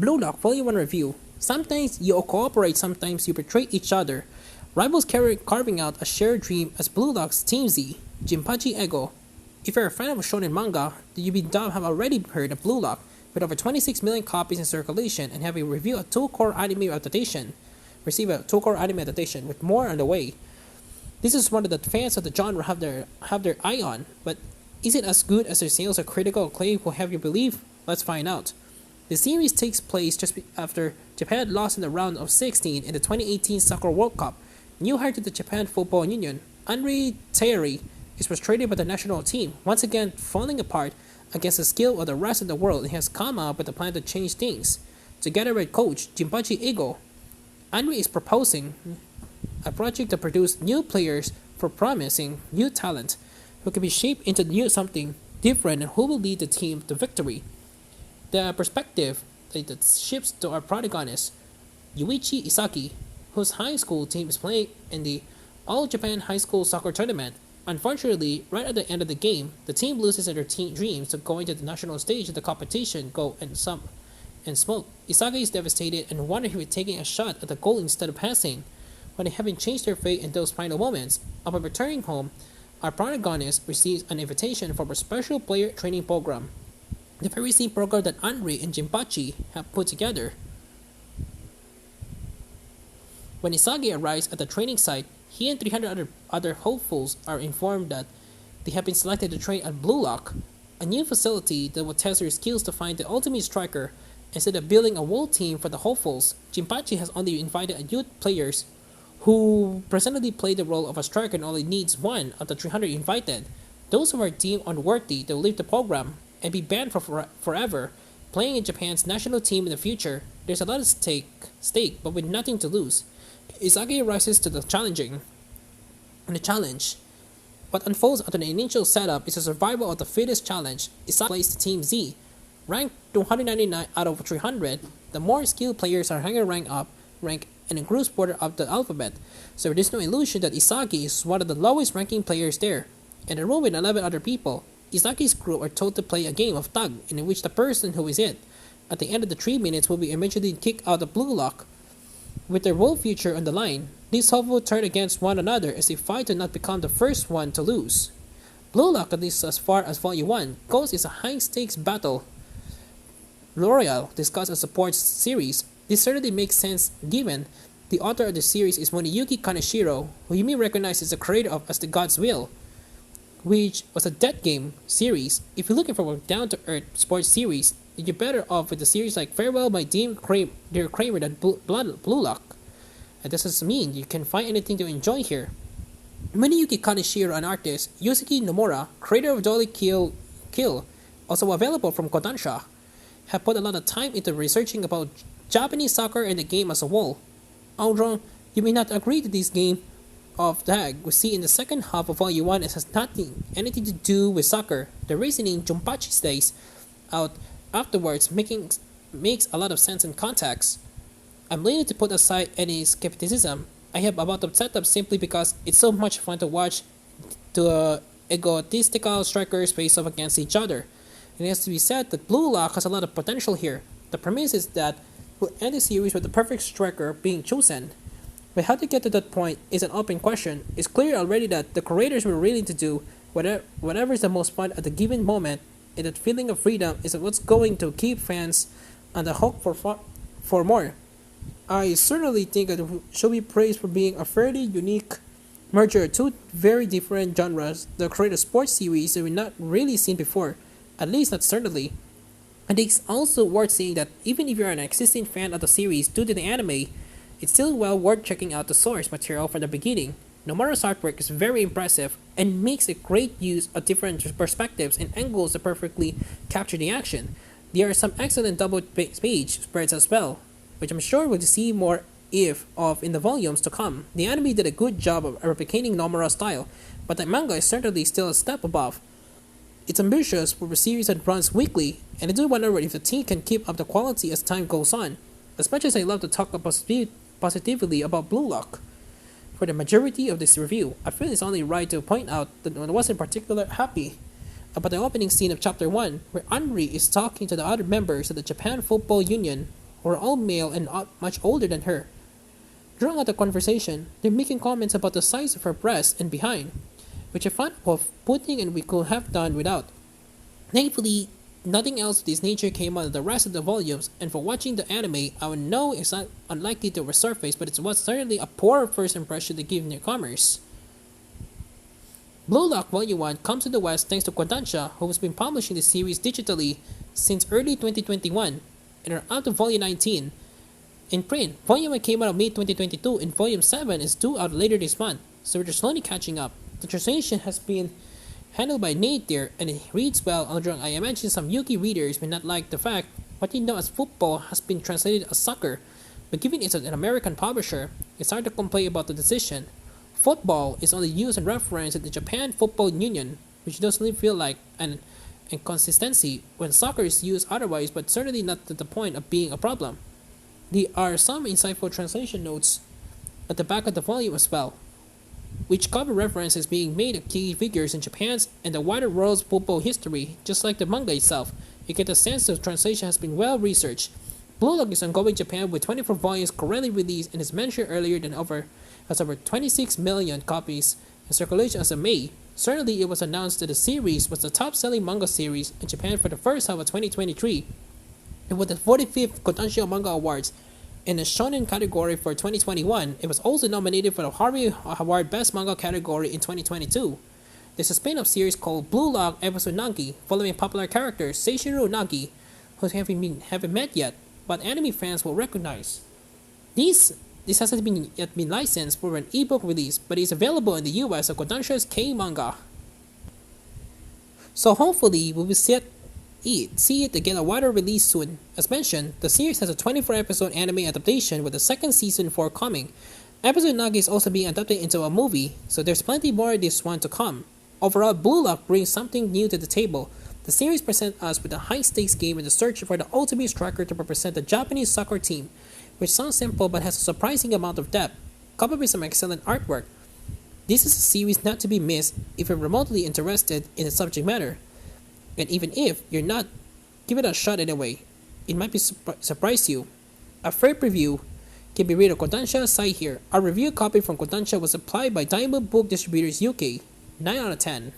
Blue Lock Volume 1 Review. Sometimes you cooperate, sometimes you betray each other. Rivals carving out a shared dream as Blue Lock's Team Z, Jinpachi Ego. If you're a fan of shonen manga, then you have already heard of Blue Lock, with over 26 million copies in circulation and have a review a two-core anime adaptation. Receive a two-core anime adaptation with more on the way. This is one that fans of the genre have their eye on, but is it as good as their sales or critical acclaim will have you believe? Let's find out. The series takes place just after Japan lost in the round of 16 in the 2018 Soccer World Cup. New hire to the Japan Football Union, Andre Thierry, is frustrated by the national team, once again falling apart against the skill of the rest of the world and has come up with a plan to change things. Together with coach Jinpachi Ego, Andre is proposing a project to produce new players for promising new talent who can be shaped into new something different and who will lead the team to victory. The perspective that shifts to our protagonist, Yuichi Isaki, whose high school team is playing in the All Japan High School Soccer Tournament. Unfortunately, right at the end of the game, the team loses their team dreams of going to the national stage of the competition go and smoke. Isaki is devastated and wonders if he was taking a shot at the goal instead of passing. When they haven't changed their fate in those final moments, upon returning home, our protagonist receives an invitation for a special player training program. The very same program that Andre and Jinpachi have put together. When Isagi arrives at the training site, he and 300 other hopefuls are informed that they have been selected to train at Blue Lock, a new facility that will test their skills to find the ultimate striker. Instead of building a whole team for the hopefuls, Jinpachi has only invited youth players who presently play the role of a striker and only needs one of the 300 invited. Those who are deemed unworthy to leave the program and be banned for forever, playing in Japan's national team in the future. There's a lot of stake, but with nothing to lose. Isagi rises to the challenge. What unfolds after the initial setup is a survival of the fittest challenge. Isagi plays the Team Z. Ranked 299 out of 300, the more skilled players are higher rank and includes border of the alphabet, so there's no illusion that Isagi is one of the lowest ranking players there. In a room with 11 other people, Isagi's crew are told to play a game of tag in which the person who is it at the end of the 3 minutes will be eventually kicked out of Blue Lock. With their whole future on the line, these hopefuls turn against one another as they fight to not become the first one to lose. Blue Lock, at least as far as Volume 1 goes, is a high-stakes battle L'Oreal discussed as a sports series. This certainly makes sense given the author of the series is Moriyuki Kaneshiro, who you may recognize as the creator of As the Gods Will, which was a dead game series. If you're looking for a down-to-earth sports series, you're better off with a series like Farewell by Dear Kramer than Blue Lock. And this doesn't mean you can find anything to enjoy here. Moriyuki Kaneshiro, an artist, Yusuke Nomura, creator of Dolly Kill, also available from Kodansha, have put a lot of time into researching about Japanese soccer and the game as a whole. Although you may not agree to this game of tag we see in the second half of Volume 1 has anything to do with soccer. The reasoning Jinpachi stays out afterwards makes a lot of sense in context. I'm willing to put aside any skepticism I have about the setup simply because it's so much fun to watch the egotistical strikers face off against each other. And it has to be said that Blue Lock has a lot of potential here. The premise is that we'll end the series with the perfect striker being chosen. But how to get to that point is an open question. It's clear already that the creators were willing to do whatever is the most fun at the given moment, and that feeling of freedom is what's going to keep fans on the hook for more. I certainly think it should be praised for being a fairly unique merger of two very different genres that create a sports series that we've not really seen before, at least not certainly. And it's also worth saying that even if you're an existing fan of the series due to the anime, it's still well worth checking out the source material from the beginning. Nomura's artwork is very impressive and makes a great use of different perspectives and angles to perfectly capture the action. There are some excellent double-page spreads as well, which I'm sure we'll see more of in the volumes to come. The anime did a good job of replicating Nomura's style, but the manga is certainly still a step above. It's ambitious for a series that runs weekly, and I do wonder if the team can keep up the quality as time goes on. As much as I love to talk positively about Blue Lock, for the majority of this review, I feel it's only right to point out that I wasn't particularly happy about the opening scene of Chapter 1, where Anri is talking to the other members of the Japan Football Union who are all male and much older than her. During the conversation, they're making comments about the size of her breast and behind, which I found off-putting and we could have done without. Thankfully, nothing else of this nature came out of the rest of the volumes, and for watching the anime, I would know it's not unlikely to resurface, but it was certainly a poor first impression to give newcomers. Blue Lock Volume 1 comes to the West thanks to Kodansha, who has been publishing the series digitally since early 2021, and are up to Volume 19. In print, Volume 1 came out in May 2022, and Volume 7 is due out later this month, so we're slowly catching up. The translation has been handled by Nate there, and it reads well, although I imagine some Yuki readers may not like the fact what you know as football has been translated as soccer, but given it's an American publisher, it's hard to complain about the decision. Football is only used in reference to the Japan Football Union, which doesn't really feel like an inconsistency when soccer is used otherwise, but certainly not to the point of being a problem. There are some insightful translation notes at the back of the volume as well, which cover references being made of key figures in Japan's and the wider world's football history, just like the manga itself. You get a sense the translation has been well researched. Blue Lock is ongoing in Japan with 24 volumes currently released and is mentioned earlier than has over 26 million copies in circulation as of May. Certainly, it was announced that the series was the top-selling manga series in Japan for the first half of 2023. It won the 45th Kodansha Manga Awards in the Shonen category for 2021. It was also nominated for the Harvey Award Best Manga category in 2022. There's a spin-off series called Blue Lock Episode Nagi, following popular character Seishiro Nagi, who haven't met yet, but anime fans will recognize. This hasn't yet been licensed for an ebook release, but is available in the US at Kodansha's K-Manga. So hopefully we will see it to get a wider release soon. As mentioned, the series has a 24-episode anime adaptation with the second season forthcoming. Episode Nagi is also being adapted into a movie, so there's plenty more of this one to come. Overall, Blue Lock brings something new to the table. The series presents us with a high-stakes game in the search for the ultimate striker to represent the Japanese soccer team, which sounds simple but has a surprising amount of depth, coupled with some excellent artwork. This is a series not to be missed if you're remotely interested in the subject matter. And even if you're not, give it a shot anyway. It might be surprise you. A fair preview can be read on Kodansha's site here. Our review copy from Kodansha was supplied by Diamond Book Distributors UK. 9 out of 10.